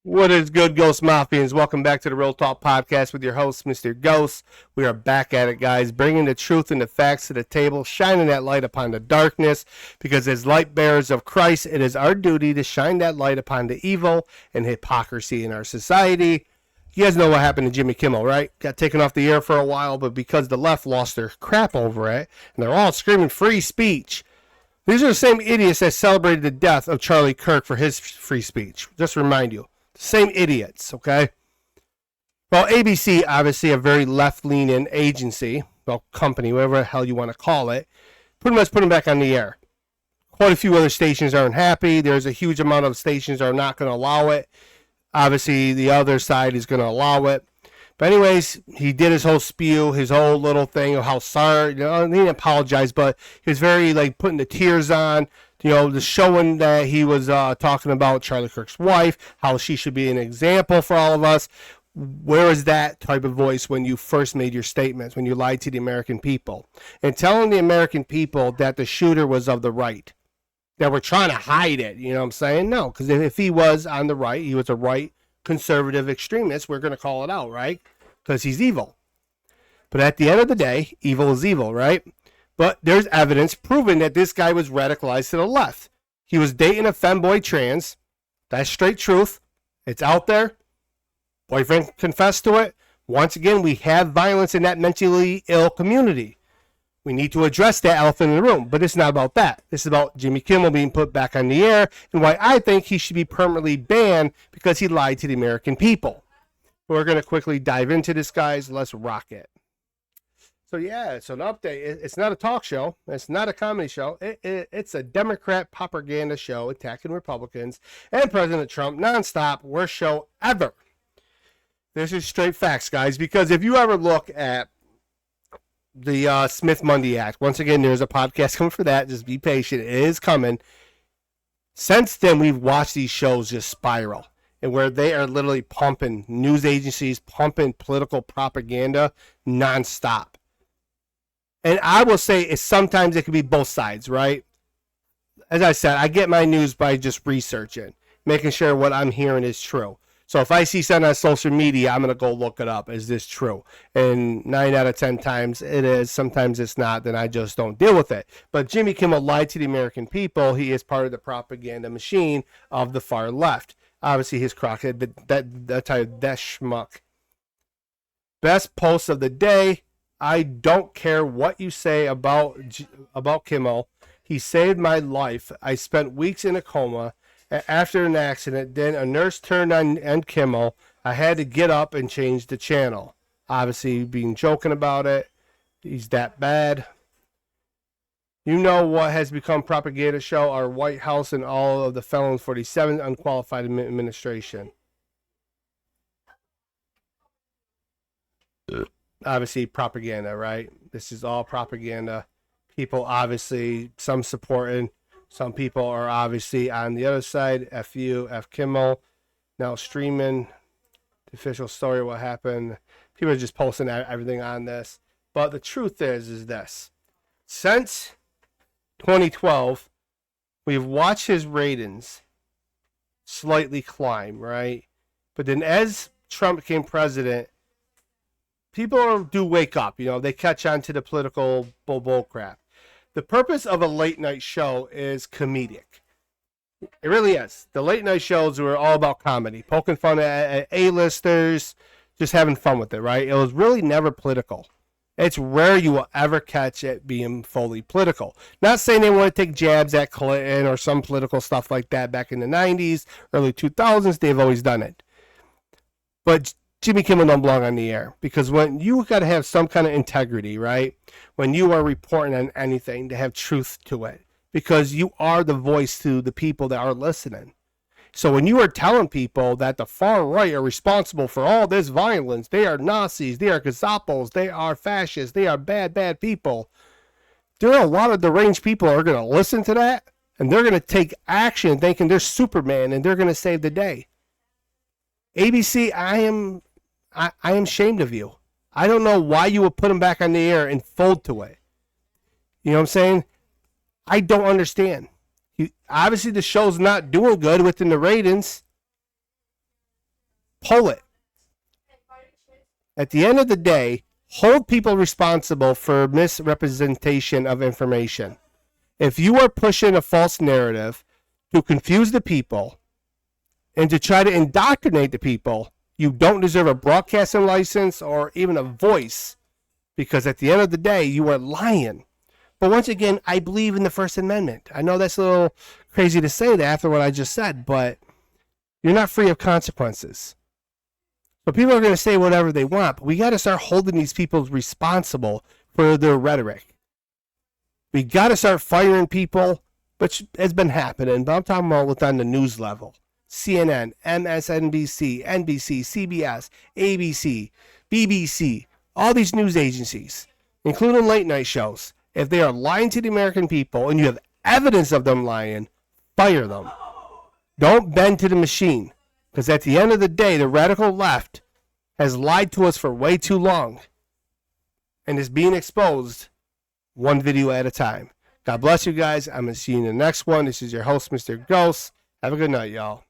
What is good, Ghost Mafians? Welcome back to the Real Talk Podcast with your host, Mr. Ghost. We are back at it, guys, bringing the truth and the facts to the table, shining that light upon the darkness, because as light bearers of Christ, it is our duty to shine that light upon the evil and hypocrisy in our society. You guys know what happened to Jimmy Kimmel, right? Got taken off the air for a while, but because the left lost their crap over it, and they're all screaming free speech, these are the same idiots that celebrated the death of Charlie Kirk for his free speech. Just to remind you. Same idiots, okay? Well, ABC, obviously a very left-leaning agency, well, company, whatever the hell you want to call it, pretty much put them back on the air. Quite a few other stations aren't happy. There's a huge amount of stations that are not going to allow it. Obviously, the other side is going to allow it. But anyways, he did his whole spew, his whole little thing of how sorry, he didn't apologize, but he was very, putting the tears on, the showing that he was talking about Charlie Kirk's wife, how she should be an example for all of us. Where is that type of voice when you first made your statements, when you lied to the American people? And telling the American people that the shooter was of the right, that we're trying to hide it, you know what I'm saying? No, because if he was on the right, he was a right conservative extremist, we're going to call it out, right? Because he's evil. But at the end of the day, evil is evil, right? But there's evidence proving that this guy was radicalized to the left. He was dating a femboy trans. That's straight truth. It's out there. Boyfriend confessed to it. Once again, we have violence in that mentally ill community. We need to address that elephant in the room. But it's not about that. This is about Jimmy Kimmel being put back on the air and why I think he should be permanently banned because he lied to the American people. We're going to quickly dive into this, guys. Let's rock it. So, yeah, it's an update. It's not a talk show. It's not a comedy show. It's a Democrat propaganda show attacking Republicans and President Trump nonstop. Worst show ever. This is straight facts, guys, because if you ever look at the Smith-Mundy Act, once again, there's a podcast coming for that. Just be patient. It is coming. Since then, we've watched these shows just spiral, and where they are literally pumping news agencies, pumping political propaganda nonstop. And I will say sometimes it can be both sides, right? As I said, I get my news by just researching, making sure what I'm hearing is true. So if I see something on social media, I'm going to go look it up. Is this true? And 9 out of 10 times it is. Sometimes it's not. Then I just don't deal with it. But Jimmy Kimmel lied to the American people. He is part of the propaganda machine of the far left. Obviously, his crockhead, but that schmuck. Best post of the day. I don't care what you say about Kimmel. He saved my life. I spent weeks in a coma. After an accident, then a nurse turned on Kimmel. I had to get up and change the channel. Obviously, being joking about it. He's that bad. You know what has become propaganda show? Our White House and all of the felons for the 7th unqualified administration. Obviously, propaganda, right? This is all propaganda. People obviously, some supporting. Some people are obviously on the other side. F you, F Kimmel. Now streaming the official story, what happened. People are just posting everything on this. But the truth is this. Since 2012, we've watched his ratings slightly climb, right? But then as Trump became president, people do wake up. They catch on to the political bull crap. The purpose of a late night show is comedic. It really is. The late night shows were all about comedy, poking fun at A-listers, just having fun with it, right? It was really never political. It's rare you will ever catch it being fully political. Not saying they want to take jabs at Clinton or some political stuff like that back in the 90s, early 2000s. They've always done it. But Jimmy Kimmel don't belong on the air because when you got to have some kind of integrity, right? When you are reporting on anything, to have truth to it because you are the voice to the people that are listening. So when you are telling people that the far right are responsible for all this violence, they are Nazis, they are gazapos, they are fascists, they are bad people. There are a lot of deranged people who are going to listen to that and they're going to take action thinking they're Superman and they're going to save the day. ABC, I am ashamed of you. I don't know why you would put him back on the air and fold to it. You know what I'm saying? I don't understand. Obviously, the show's not doing good within the ratings. pull it. At the end of the day, hold people responsible for misrepresentation of information. If you are pushing a false narrative to confuse the people and to try to indoctrinate the people, you don't deserve a broadcasting license or even a voice, because at the end of the day, you are lying. But once again, I believe in the First Amendment. I know that's a little crazy to say that after what I just said, but you're not free of consequences. So people are going to say whatever they want, but we got to start holding these people responsible for their rhetoric. We got to start firing people, which has been happening, but I'm talking about what's on the news level. CNN, MSNBC, NBC, CBS, ABC, BBC, all these news agencies, including late night shows. If they are lying to the American people and you have evidence of them lying, fire them. Don't bend to the machine, because at the end of the day, the radical left has lied to us for way too long and is being exposed one video at a time. God bless you guys. I'm going to see you in the next one. This is your host, Mr. Ghost. Have a good night, y'all.